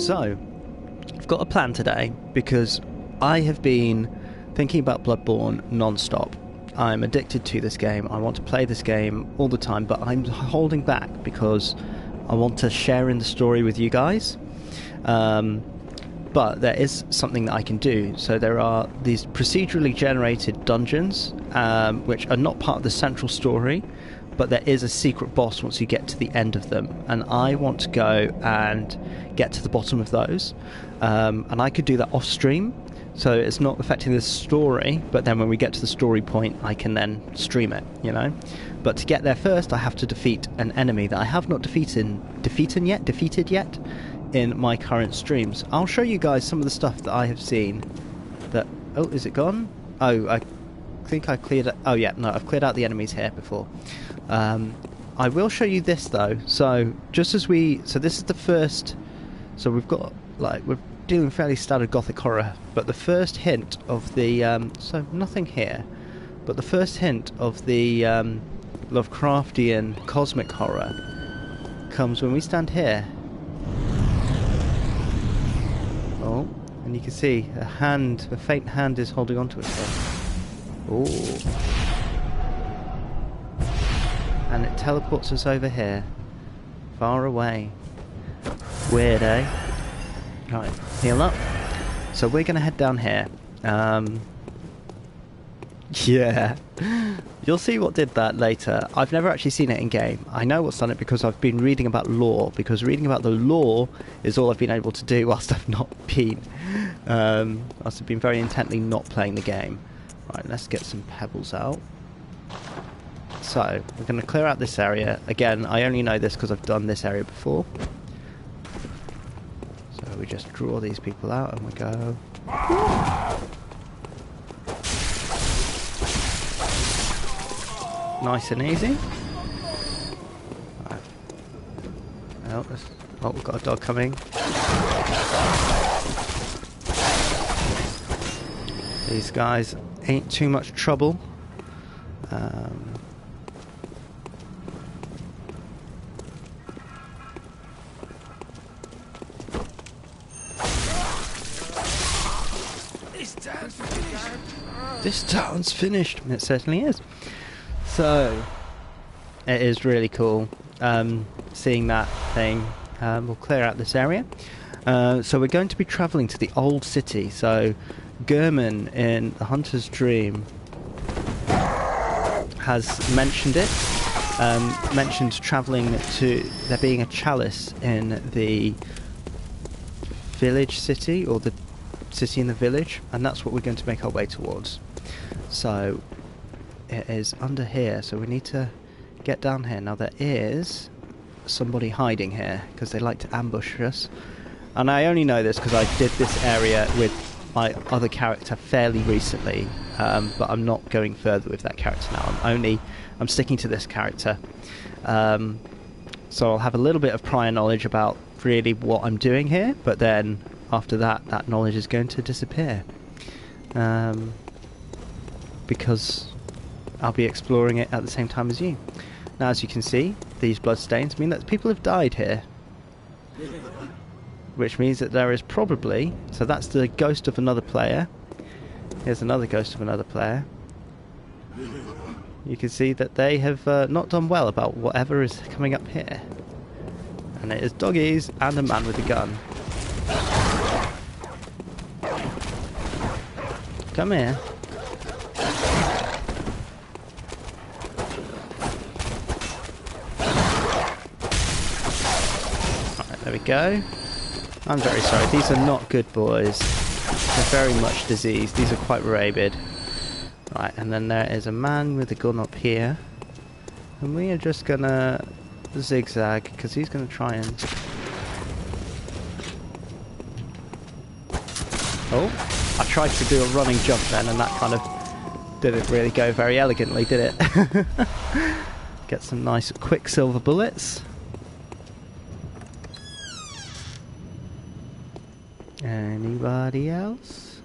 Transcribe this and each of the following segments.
So, I've got a plan today because I have been thinking about Bloodborne non-stop. I'm addicted to this game. I want to play this game all the time, but I'm holding back because I want to share in the story with you guys. But there is something that I can do. So there are these procedurally generated dungeons, which are not part of the central story, but there is a secret boss once you get to the end of them, and I want to go and get to the bottom of those, and I could do that off stream, so it's not affecting the story, but then when we get to the story point I can then stream it, you know. But to get there first I have to defeat an enemy that I have not defeated yet in my current streams. I'll show you guys some of the stuff that I have seen that... Oh, is it gone? Oh, I think I cleared it. Oh yeah, no, I've cleared out the enemies here before. I will show you this though. So just as so this is the first. So we've got we're dealing with fairly standard Gothic horror, but the first hint of the so nothing here, but the first hint of the Lovecraftian cosmic horror comes when we stand here. Oh, and you can see a faint hand is holding onto itself. Oh. And it teleports us over here. Far away. Weird, eh? Right, heal up. So we're going to head down here. Yeah. You'll see what did that later. I've never actually seen it in game. I know what's done it because I've been reading about lore. Because reading about the lore is all I've been able to do whilst I've not been... whilst I've been very intently not playing the game. Right, let's get some pebbles out. So, we're going to clear out this area. Again, I only know this because I've done this area before. So we just draw these people out and we go... Nice and easy. Right. Oh, we've got a dog coming. These guys ain't too much trouble. This town's finished. It certainly is. So, it is really cool seeing that thing. We'll clear out this area. So we're going to be travelling to the old city. So, German in The Hunter's Dream has mentioned it. Mentioned travelling to there being a chalice in the village city, or the city in the village, and that's what we're going to make our way towards. So it is under here, so we need to get down here. Now there is somebody hiding here because they like to ambush us, and I only know this because I did this area with my other character fairly recently, but I'm not going further with that character now. I'm sticking to this character, so I'll have a little bit of prior knowledge about really what I'm doing here, but then after that, that knowledge is going to disappear, because I'll be exploring it at the same time as you. Now, as you can see, these bloodstains mean that people have died here, which means that there is probably... So that's the ghost of another player. Here's another ghost of another player. You can see that they have not done well about whatever is coming up here. And it is doggies and a man with a gun. Come here. Alright, there we go. I'm very sorry, these are not good boys. They're very much diseased. These are quite rabid. Right, and then there is a man with a gun up here. And we are just gonna zigzag, because he's gonna try and... Oh! I tried to do a running jump then, and that kind of didn't really go very elegantly, did it? Get some nice quicksilver bullets. Anybody else?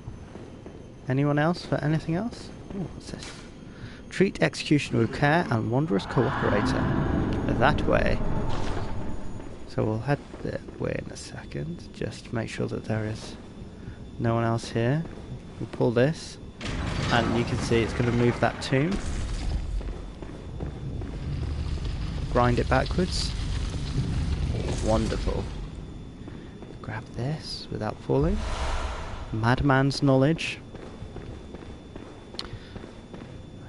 Anyone else for anything else? Ooh, what's this? Treat execution with care and wondrous cooperator. That way. So So we'll head that way in a second, just to make sure that there is no one else here. We pull this, and you can see it's going to move that tomb. Grind it backwards. Wonderful. Grab this without falling. Madman's knowledge.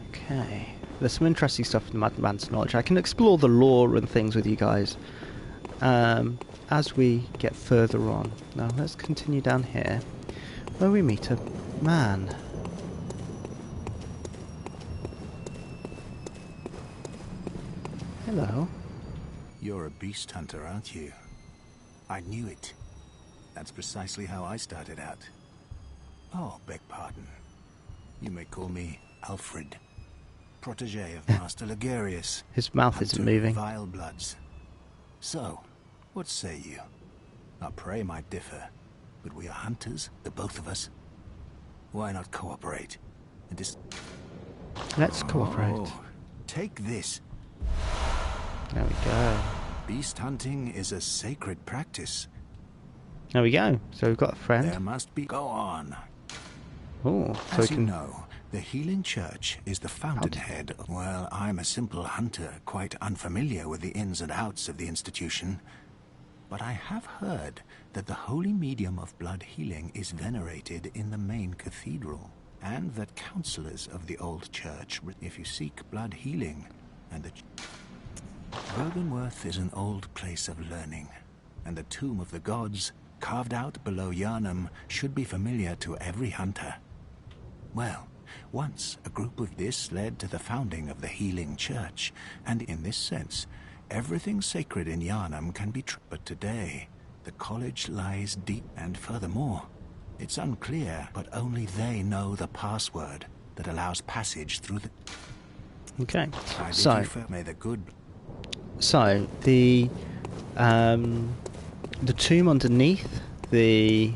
Okay. There's some interesting stuff in the Madman's knowledge. I can explore the lore and things with you guys as we get further on. Now let's continue down here, where we meet a man. Hello. You're a beast hunter, aren't you? I knew it. That's precisely how I started out. Oh, beg pardon. You may call me Alfred, protege of Master Ligurius. His mouth isn't moving. Vile bloods. So, what say you? Our prey might differ, but we are hunters, the both of us. Why not cooperate? Let's cooperate. Oh, take this. There we go. Beast hunting is a sacred practice. There we go. So we've got a friend. There must be... Go on. Oh, so As we you can... know, the Healing Church is the fountainhead. Well, I'm a simple hunter, quite unfamiliar with the ins and outs of the institution. But I have heard that the holy medium of blood healing is venerated in the main cathedral, and that counselors of the old church, if you seek blood healing, and the... Bergenworth is an old place of learning, and the tomb of the gods, carved out below Yharnam, should be familiar to every hunter. Well, once a group of this led to the founding of the Healing Church, and in this sense, everything sacred in Yharnam can be true. But today, the college lies deep, and furthermore, it's unclear, but only they know the password that allows passage through the... Okay, May the good... So, the tomb underneath the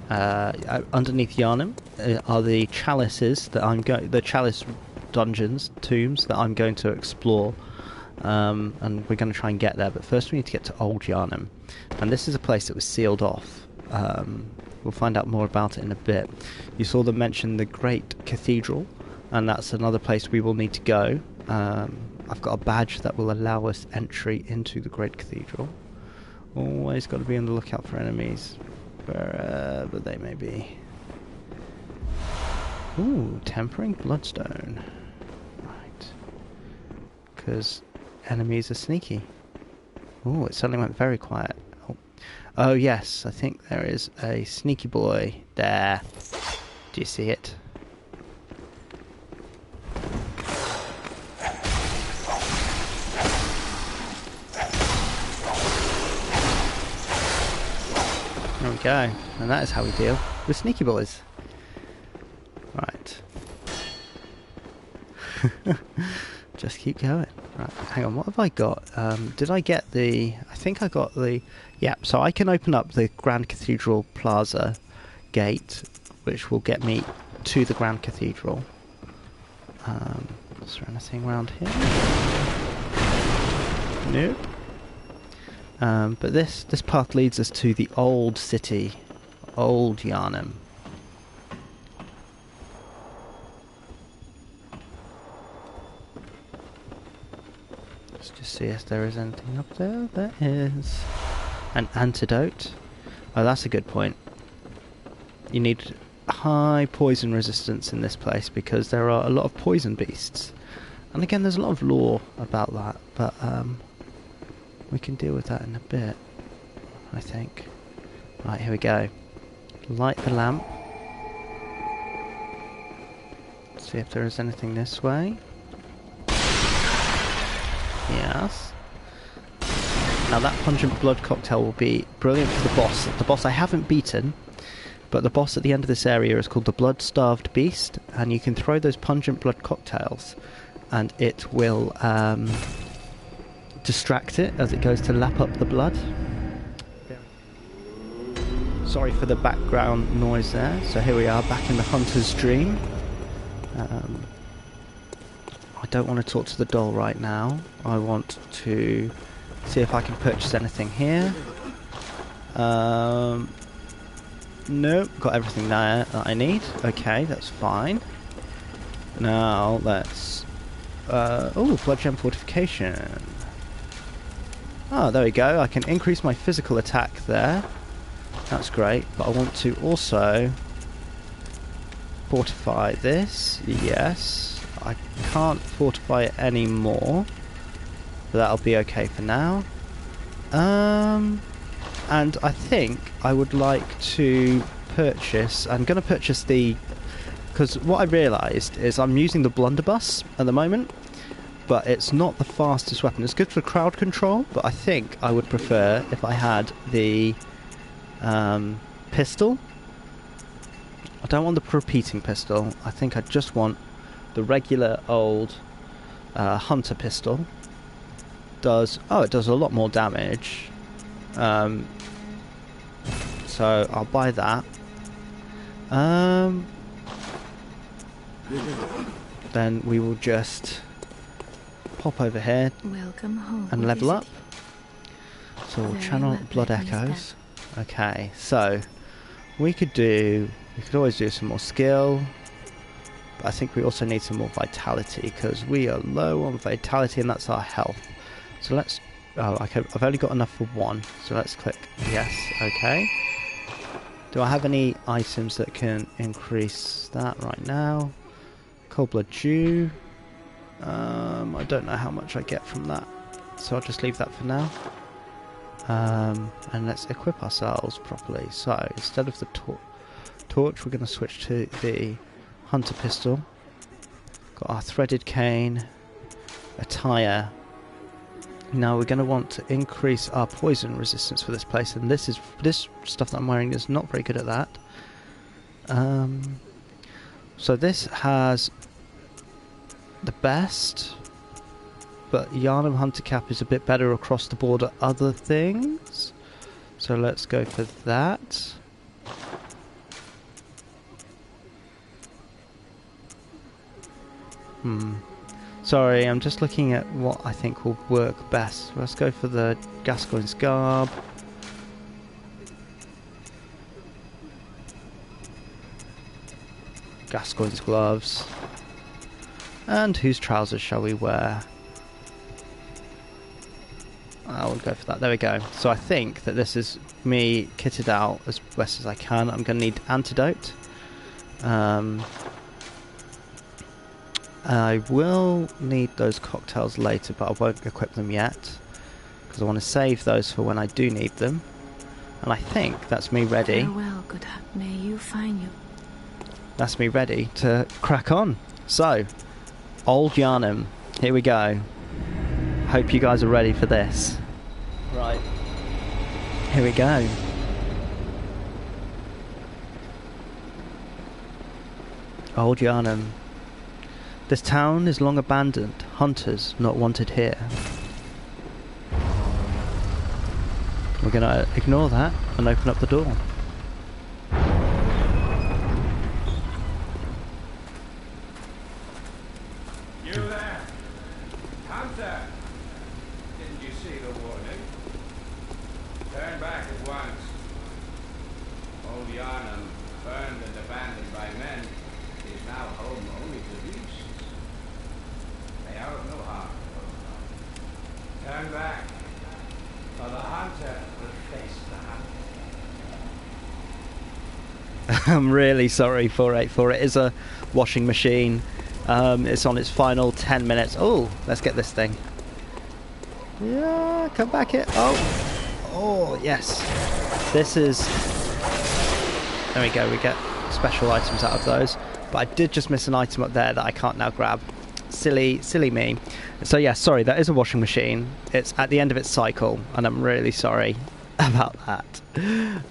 underneath Yharnam are the chalices that the chalice dungeons, tombs that I'm going to explore, and we're going to try and get there. But first, we need to get to Old Yharnam, and this is a place that was sealed off. We'll find out more about it in a bit. You saw them mention the Great Cathedral, and that's another place we will need to go. I've got a badge that will allow us entry into the Great Cathedral. Always got to be on the lookout for enemies, wherever they may be. Ooh, tempering bloodstone. Right. Because enemies are sneaky. Ooh, it suddenly went very quiet. Oh yes, I think there is a sneaky boy there. Do you see it? There we go, and that is how we deal with sneaky boys. Right. Just keep going. Right, hang on, what have I got? Did I get the... I think I got the... Yeah, so I can open up the Grand Cathedral Plaza gate, which will get me to the Grand Cathedral. Is there anything around here? Nope. But this path leads us to the old city, Old Yharnam. Let's just see if there is anything up there. There is an antidote. Oh, that's a good point. You need high poison resistance in this place because there are a lot of poison beasts. And again, there's a lot of lore about that, but we can deal with that in a bit, I think. Right, here we go. Light the lamp. See if there is anything this way. Yes. Now that pungent blood cocktail will be brilliant for the boss. The boss I haven't beaten, but the boss at the end of this area is called the Blood-Starved Beast, and you can throw those pungent blood cocktails, and it will distract it as it goes to lap up the blood. Sorry for the background noise there. So here we are back in the Hunter's Dream. I don't want to talk to the doll right now. I want to See if I can purchase anything here. Nope, got everything there that I need. Okay, that's fine. Now let's... oh, blood gem fortification. Oh, there we go. I can increase my physical attack there. That's great. But I want to also fortify this. Yes. I can't fortify it anymore. But that'll be okay for now. And I think I would like to purchase... I'm going to purchase the... Because what I realised is I'm using the blunderbuss at the moment. But it's not the fastest weapon. It's good for crowd control, but I think I would prefer if I had the pistol. I don't want the repeating pistol. I think I just want the regular old hunter pistol. It does a lot more damage. So I'll buy that. Then we will just pop over here and level up. So we'll channel blood echoes. Okay, so we could always do some more skill, but I think we also need some more vitality because we are low on vitality and that's our health. So let's, okay, I've only got enough for one, so let's click yes. Okay, do I have any items that can increase that right now? Cold blood dew. I don't know how much I get from that, so I'll just leave that for now. And let's equip ourselves properly. So instead of the torch, we're going to switch to the hunter pistol. Got our threaded cane, attire. Now we're going to want to increase our poison resistance for this place, and this stuff that I'm wearing is not very good at that. So this has the best, but Yharnam Hunter Cap is a bit better across the board at other things. So let's go for that. Sorry, I'm just looking at what I think will work best. Let's go for the Gascoigne's Garb. Gascoigne's Gloves. And whose trousers shall we wear? I will go for that. There we go. So I think that this is me kitted out as best as I can. I'm going to need antidote. I will need those cocktails later, but I won't equip them yet because I want to save those for when I do need them. And I think that's me ready. Farewell, good heart. May you find you. That's me ready to crack on. So, Old Yharnam, here we go. Hope you guys are ready for this. Right, here we go. Old Yharnam. This town is long abandoned. Hunters not wanted here. We're gonna ignore that and open up the door. You there? Hunter! Didn't you see the warning? Turn back at once. Old Yharnam, burned and abandoned by men, is now home only to beasts. They are of no harm. Turn back, or the hunter will face the hunter. I'm really sorry for it. It is a washing machine. It's on its final 10 minutes. Oh, let's get this thing. Yeah, come back here. Oh, yes. This is... There we go. We get special items out of those. But I did just miss an item up there that I can't now grab. Silly me. So yeah, sorry, that is a washing machine. It's at the end of its cycle, and I'm really sorry about that.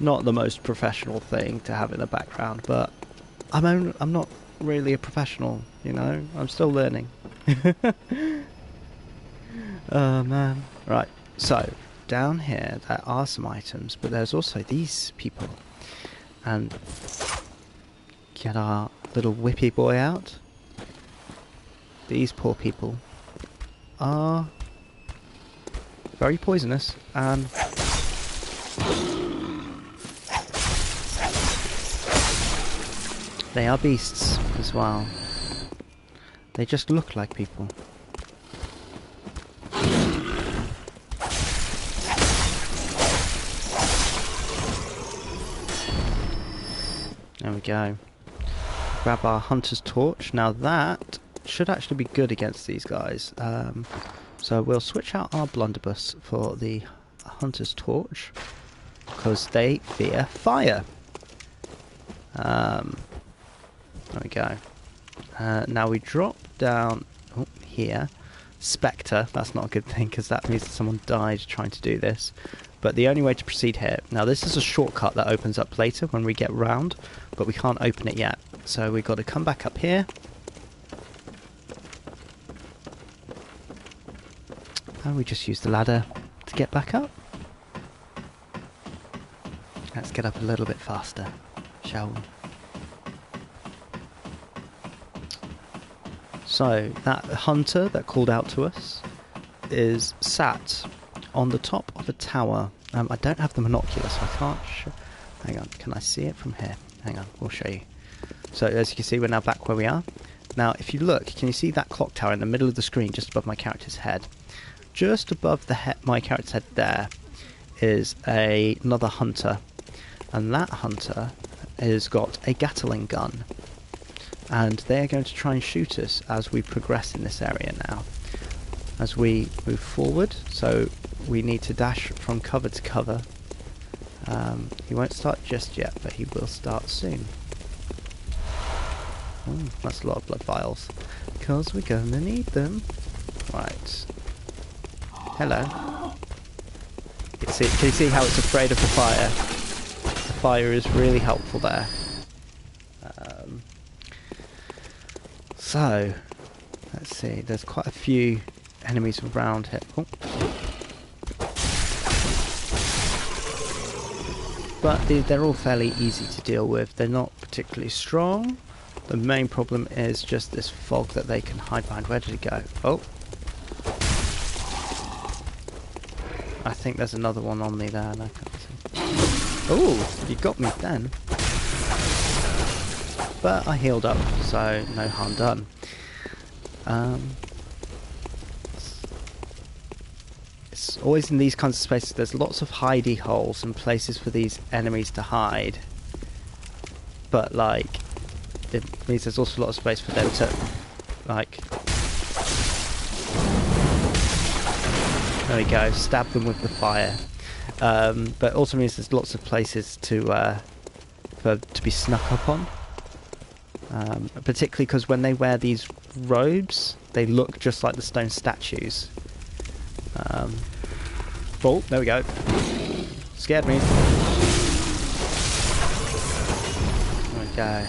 Not the most professional thing to have in the background, but I'm not really a professional, you know. I'm still learning. Oh man. Right, so down here there are some items, but there's also these people. And get our little whippy boy out. These poor people are very poisonous, and they are beasts as well. They just look like people. There we go. Grab our hunter's torch. Now that should actually be good against these guys. So we'll switch out our blunderbuss for the hunter's torch because they fear fire. There we go. Now we drop down here. Spectre. That's not a good thing because that means that someone died trying to do this. But the only way to proceed here... Now this is a shortcut that opens up later when we get round, but we can't open it yet. So we've got to come back up here. And we just use the ladder to get back up. Let's get up a little bit faster, shall we? So that hunter that called out to us is sat on the top of a tower. I don't have the monocular, so I can't show... Hang on, can I see it from here? Hang on, we'll show you. So as you can see, we're now back where we are. Now, if you look, can you see that clock tower in the middle of the screen, just above my character's head? Just above my character's head there is another hunter. And that hunter has got a Gatling gun. And they are going to try and shoot us as we progress in this area now. As we move forward, so we need to dash from cover to cover. He won't start just yet, but he will start soon. Oh, that's a lot of blood vials, because we're going to need them. Right. Hello. Can you see how it's afraid of the fire? The fire is really helpful there. So, let's see, there's quite a few enemies around here. Oh. But they're all fairly easy to deal with. They're not particularly strong. The main problem is just this fog that they can hide behind. Where did it go? Oh. I think there's another one on me there. And I can't see. Oh, you got me then. But I healed up, so no harm done. It's always in these kinds of spaces, there's lots of hidey holes and places for these enemies to hide. But, like, it means there's also a lot of space for them to, like... There we go, stab them with the fire. But also means there's lots of places to be snuck up on. Particularly because when they wear these robes, they look just like the stone statues. Oh, there we go. Scared me. There we go.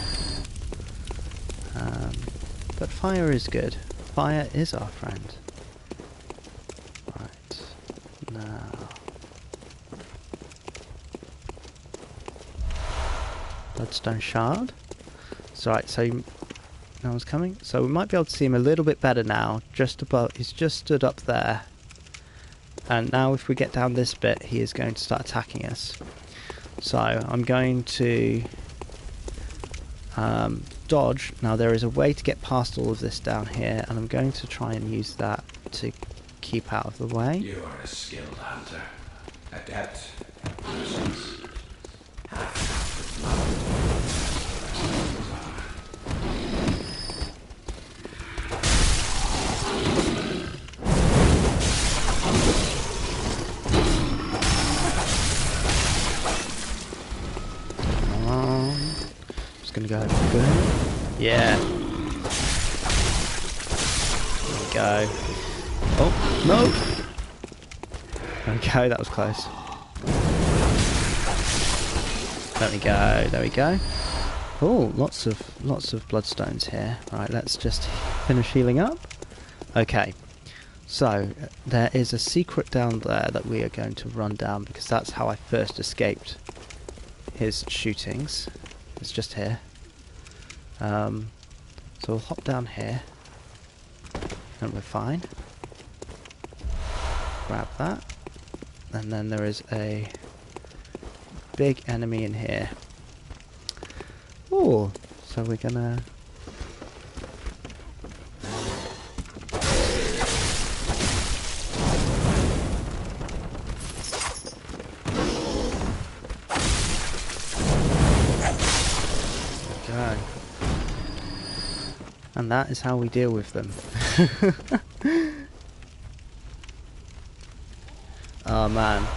But fire is good. Fire is our friend. Right. Now. Bloodstone shard. Right, so no one's coming. So we might be able to see him a little bit better now. Just above, he's just stood up there. And now if we get down this bit, he is going to start attacking us. So I'm going to dodge. Now there is a way to get past all of this down here, and I'm going to try and use that to keep out of the way. You are a skilled hunter, adept, persons. Gonna go good. Yeah. There we go. Oh no! There we go. That was close. There we go. There we go. Oh, lots of bloodstones here. Right, let's just finish healing up. Okay. So there is a secret down there that we are going to run down because that's how I first escaped his shootings. It's just here. So we'll hop down here. And we're fine. Grab that. And then there is a big enemy in here. Oh, so we're gonna... go. And that is how we deal with them. Oh man,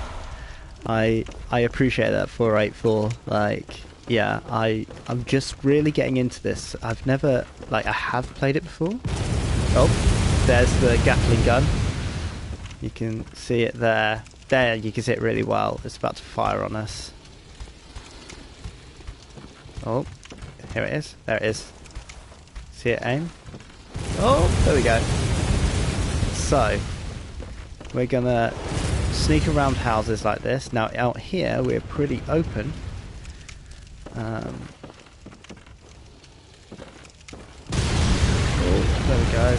I appreciate that 484. Like, yeah, I'm just really getting into this. I've never, like, I have played it before. Oh, there's the Gatling gun. You can see it there. There, you can see it really well. It's about to fire on us. Oh, here it is. There it is. See it aim? Oh, there we go. So, we're gonna sneak around houses like this. Now out here we're pretty open. Oh, there we go.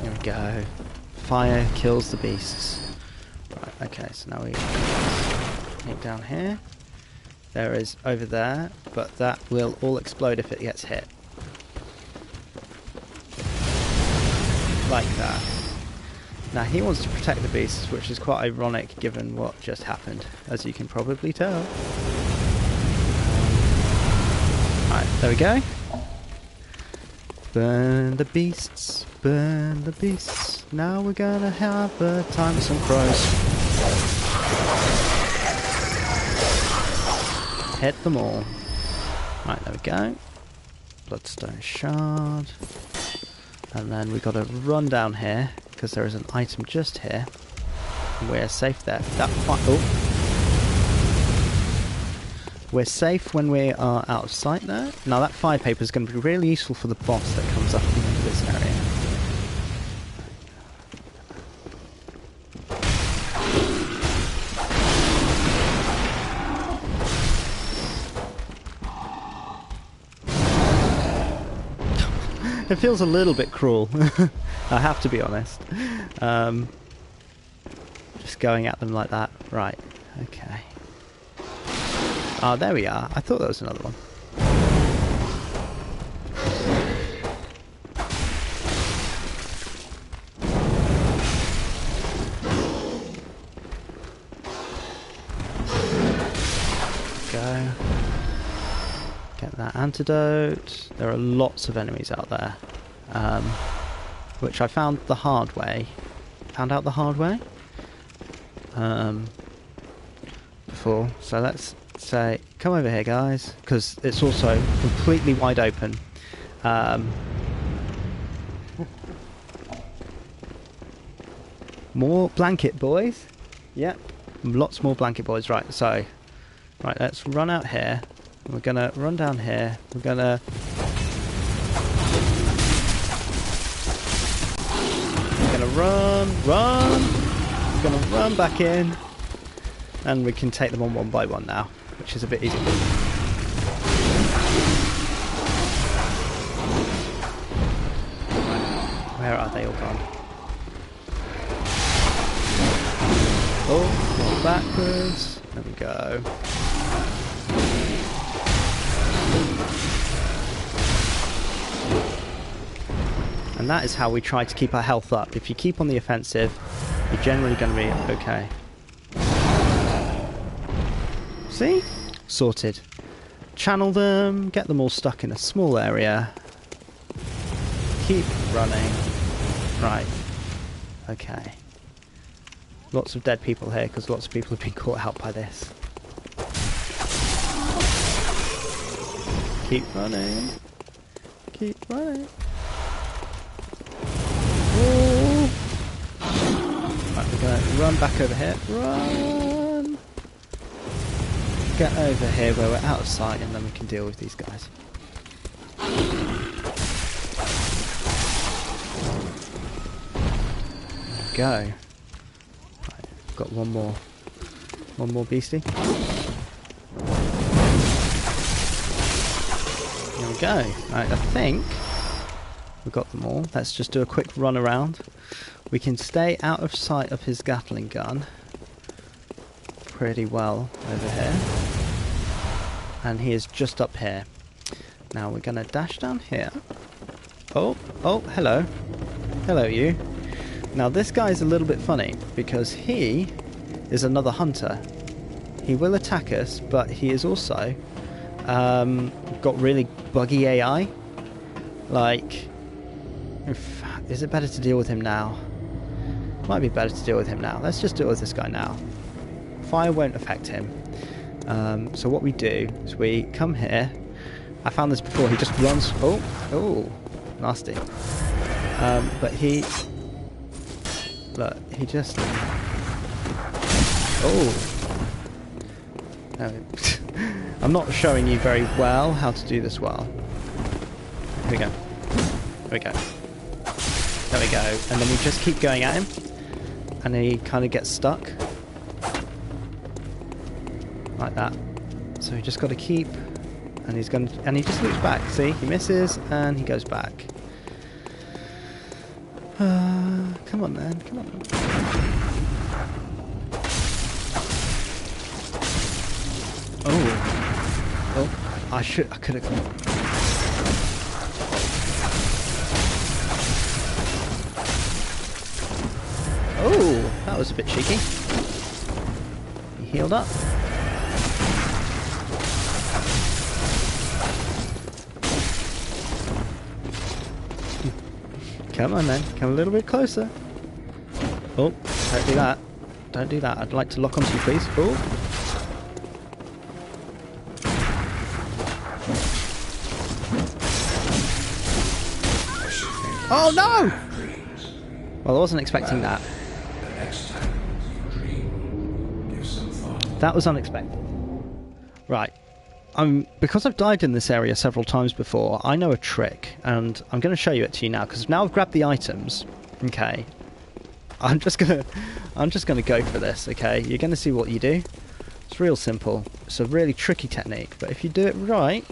Here we go. Fire kills the beasts. Right, okay, so now we sneak down here. There is over there, but that will all explode if it gets hit. Like that. Now he wants to protect the beasts, which is quite ironic given what just happened, as you can probably tell. Right, there we go. Burn the beasts, burn the beasts. Now we're gonna have a time with some crows. Hit them all. Right, there we go. Bloodstone shard. And then we've got to run down here, because there is an item just here. We're safe there. We're safe when we are out of sight there. Now that fire paper is going to be really useful for the boss that comes up in this area. It feels a little bit cruel, I have to be honest. Just going at them like that. Right, okay. Ah, there we are. I thought there was another one. Go. Get that antidote. There are lots of enemies out there, which I found the hard way. Found out the hard way before. So let's say, come over here, guys, because it's also completely wide open. More blanket boys. Yep, lots more blanket boys. Right, so right, let's run out here. We're gonna run down here. We're gonna run. We're gonna run back in, and we can take them on one by one now, which is a bit easier. Where are they all gone? Oh, backwards. There we go. And that is how we try to keep our health up. If you keep on the offensive, you're generally going to be okay. See? Sorted. Channel them, get them all stuck in a small area. Keep running. Right. Okay. Lots of dead people here, because lots of people have been caught out by this. Keep running. Keep running. Ooh. Right, we're going to run back over here. Run! Get over here where we're out of sight, and then we can deal with these guys. There we go. Right, got one more beastie. There we go. Right, I think We've got them all. Let's just do a quick run around. We can stay out of sight of his Gatling gun pretty well over here. And he is just up here. Now we're going to dash down here. Oh, hello. Hello, you. Now this guy's a little bit funny because he is another hunter. He will attack us, but he is also got really buggy AI. Like, is it better to deal with him now? Might be better to deal with him now. Let's just deal with this guy now. Fire won't affect him. So what we do is we come here. I found this before. He just runs. Oh, nasty. But he, look, he just. Oh. No. I'm not showing you very well how to do this well. Here we go. There we go. There we go. And then we just keep going at him. And then he kind of gets stuck. Like that. So we just got to keep. And he's going to, and he just loops back. See? He misses and he goes back. Come on, man. Come on. Oh, I could have. Oh, that was a bit cheeky. He healed up. Come on then, come a little bit closer. Oh, don't do that. Don't do that. I'd like to lock onto you, please. Oh. Oh no! Well, I wasn't expecting that. That was unexpected. Right. Because I've died in this area several times before, I know a trick, and I'm going to show you it to you now, because now I've grabbed the items. Okay. I'm just gonna go for this, okay? You're gonna see what you do. It's real simple. It's a really tricky technique, but if you do it right,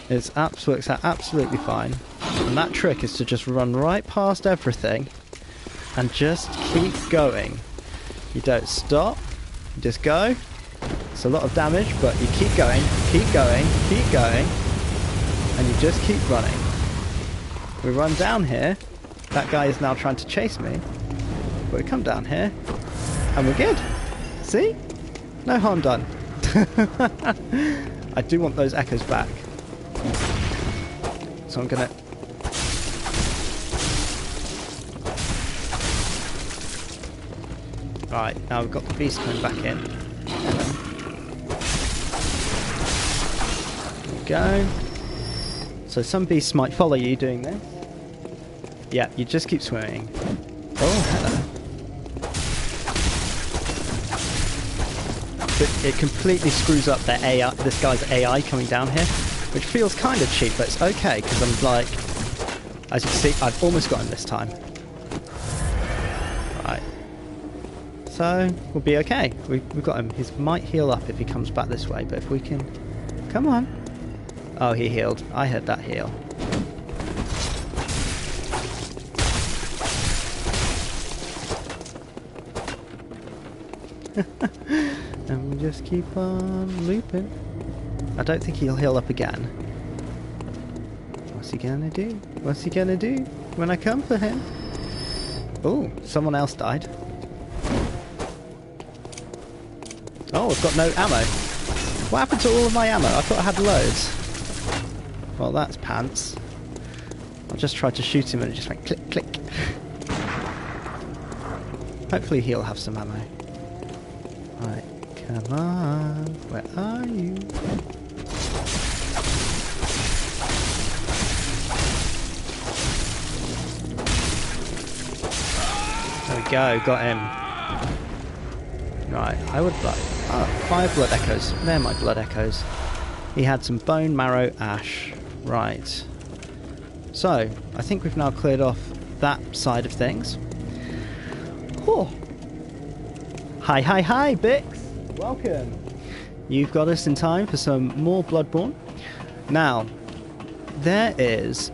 it works out absolutely fine. And that trick is to just run right past everything and just keep going. You don't stop, you just go. It's a lot of damage, but you keep going, keep going, keep going, and you just keep running. We run down here. That guy is now trying to chase me. But we come down here, and we're good. See? No harm done. I do want those echoes back. So I'm gonna... Right, now we've got the beast coming back in. There we go. So some beasts might follow you doing this. Yeah, you just keep swimming. Oh, hello. It completely screws up their AI, this guy's AI coming down here, which feels kind of cheap, but it's okay, because I'm like, as you can see, I've almost got him this time. Right. So, we'll be okay. We've got him. He might heal up if he comes back this way, but if we can... Come on. Oh, he healed. I heard that heal. And we just keep on looping. I don't think he'll heal up again. What's he gonna do? What's he gonna do when I come for him? Oh, someone else died. Oh, I've got no ammo. What happened to all of my ammo? I thought I had loads. Well, that's pants. I just tried to shoot him and it just went click, click. Hopefully he'll have some ammo. Right, come on. Where are you? There we go, got him. Right, I would like... Oh, 5 blood echoes. They're my blood echoes. He had some bone marrow ash. Right. So, I think we've now cleared off that side of things. Oh. Hi, hi, hi, Bix! Welcome! You've got us in time for some more Bloodborne. Now, there is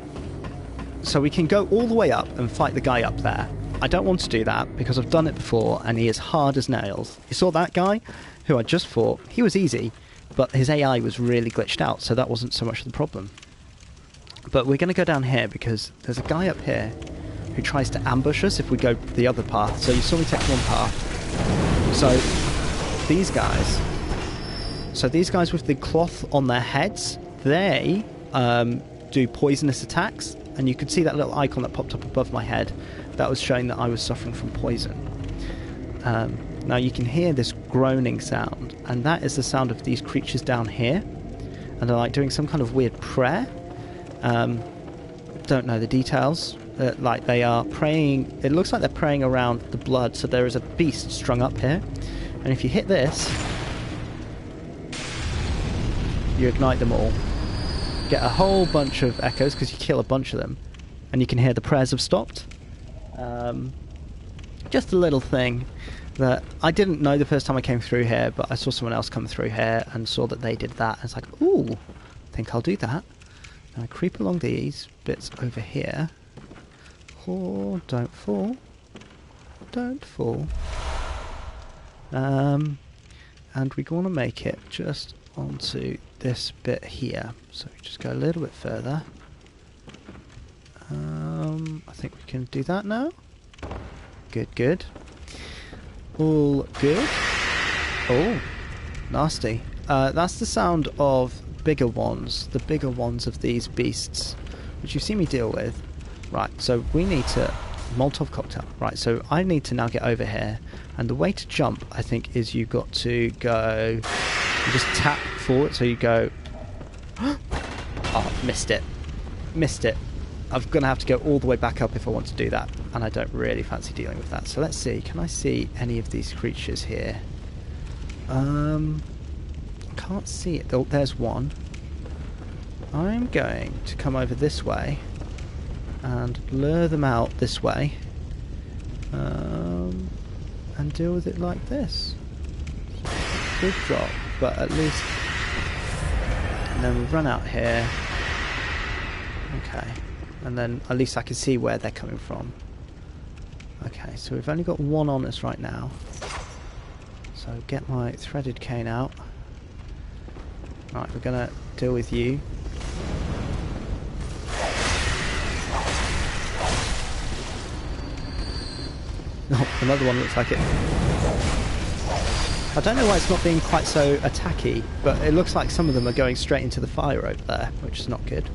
So we can go all the way up and fight the guy up there. I don't want to do that because I've done it before and he is hard as nails. You saw that guy who I just fought? He was easy, but his AI was really glitched out, so that wasn't so much the problem. But we're going to go down here because there's a guy up here who tries to ambush us if we go the other path. So you saw me take one path. So these guys with the cloth on their heads, they do poisonous attacks, and you could see that little icon that popped up above my head. That was showing that I was suffering from poison. Now you can hear this groaning sound, and that is the sound of these creatures down here, and they're like doing some kind of weird prayer. Don't know the details. Like they are praying. It looks like they're praying around the blood. So there is a beast strung up here, and if you hit this, you ignite them all. Get a whole bunch of echoes because you kill a bunch of them, and you can hear the prayers have stopped. Just a little thing that I didn't know the first time I came through here, but I saw someone else come through here and saw that they did that. And it's like, ooh, I think I'll do that. And I creep along these bits over here. Oh, don't fall. Don't fall. And we want to make it just onto this bit here. So we just go a little bit further. I think we can do that now. Good, good. All good. Oh, nasty. That's the sound of bigger ones, the bigger ones of these beasts, which you see me deal with. Right, so we need to... Molotov cocktail. Right, so I need to now get over here, and the way to jump, I think, is you've got to go... You just tap forward, so you go... Oh, missed it. Missed it. I'm going to have to go all the way back up if I want to do that, and I don't really fancy dealing with that. So let's see, can I see any of these creatures here? I can't see it. Oh, there's one. I'm going to come over this way and lure them out this way, and deal with it like this. Good drop, but at least... And then we run out here. Okay. And then at least I can see where they're coming from. Okay, so we've only got one on us right now. So get my threaded cane out. Right, we're going to deal with you. Oh, another one looks like it. I don't know why it's not being quite so attacky, but it looks like some of them are going straight into the fire over there, which is not good.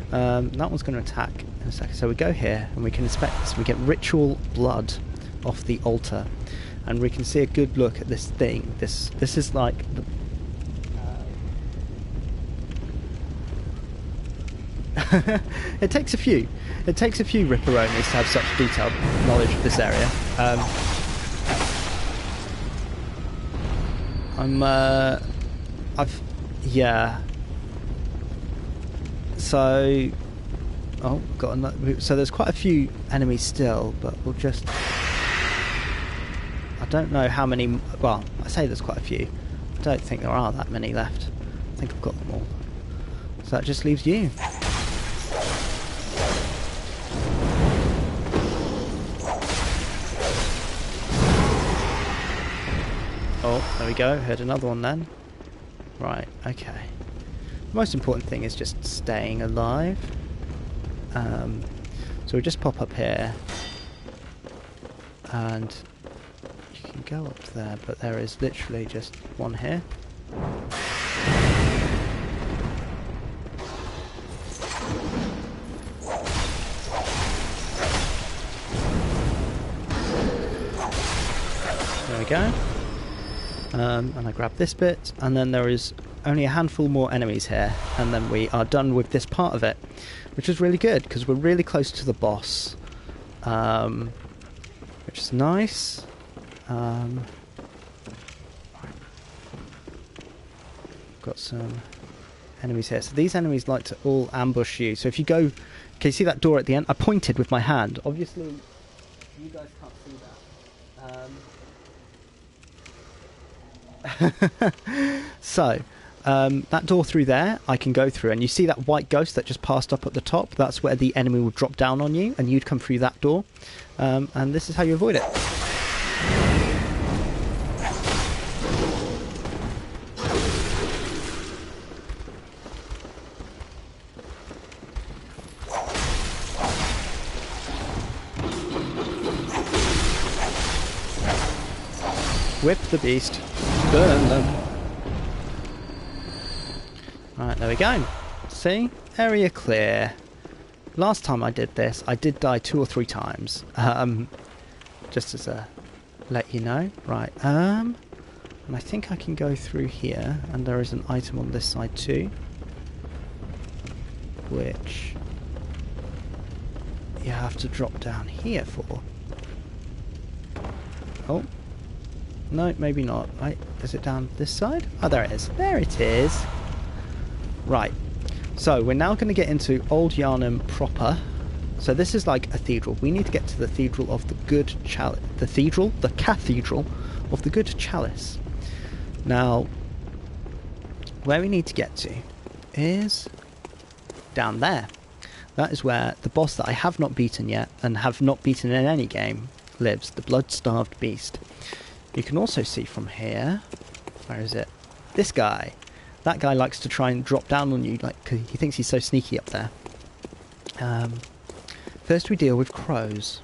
That one's going to attack in a second. So we go here and we can inspect this. We get ritual blood off the altar, and we can see a good look at this thing. This is like the... It takes a few Ripperonis to have such detailed knowledge of this area. Yeah. So, oh, got another. So there's quite a few enemies still, but we'll just... I don't know how many. Well, I say there's quite a few. I don't think there are that many left. I think I've got them all. So that just leaves you. Oh, there we go. Heard another one then. Right, okay. The most important thing is just staying alive. So we just pop up here. And you can go up there, but there is literally just one here. There we go. And I grab this bit, and then there is only a handful more enemies here, and then we are done with this part of it, which is really good because we're really close to the boss, which is nice. Got some enemies here. So these enemies like to all ambush you. So if you go, can you see that door at the end? I pointed with my hand. Obviously, you guys can't see that. So, that door through there, I can go through, and you see that white ghost that just passed up at the top? That's where the enemy will drop down on you, and you'd come through that door. And this is how you avoid it. Whip the beast. Burn them. Right, there we go. See? Area clear. Last time I did this, I did die 2 or 3 times. Just as a let you know. Right, and I think I can go through here, and there is an item on this side too. Which you have to drop down here for. Oh. No, maybe not. Right, is it down this side? Oh, there it is. There it is. Right. So, we're now going to get into Old Yharnam proper. So, this is like a cathedral. We need to get to the Cathedral of the Good Chalice. The Cathedral of the Good Chalice. Now, where we need to get to is down there. That is where the boss that I have not beaten yet, and have not beaten in any game, lives. The blood-starved beast. You can also see from here, where is it? This guy. That guy likes to try and drop down on you, like, 'cause he thinks he's so sneaky up there. First we deal with crows.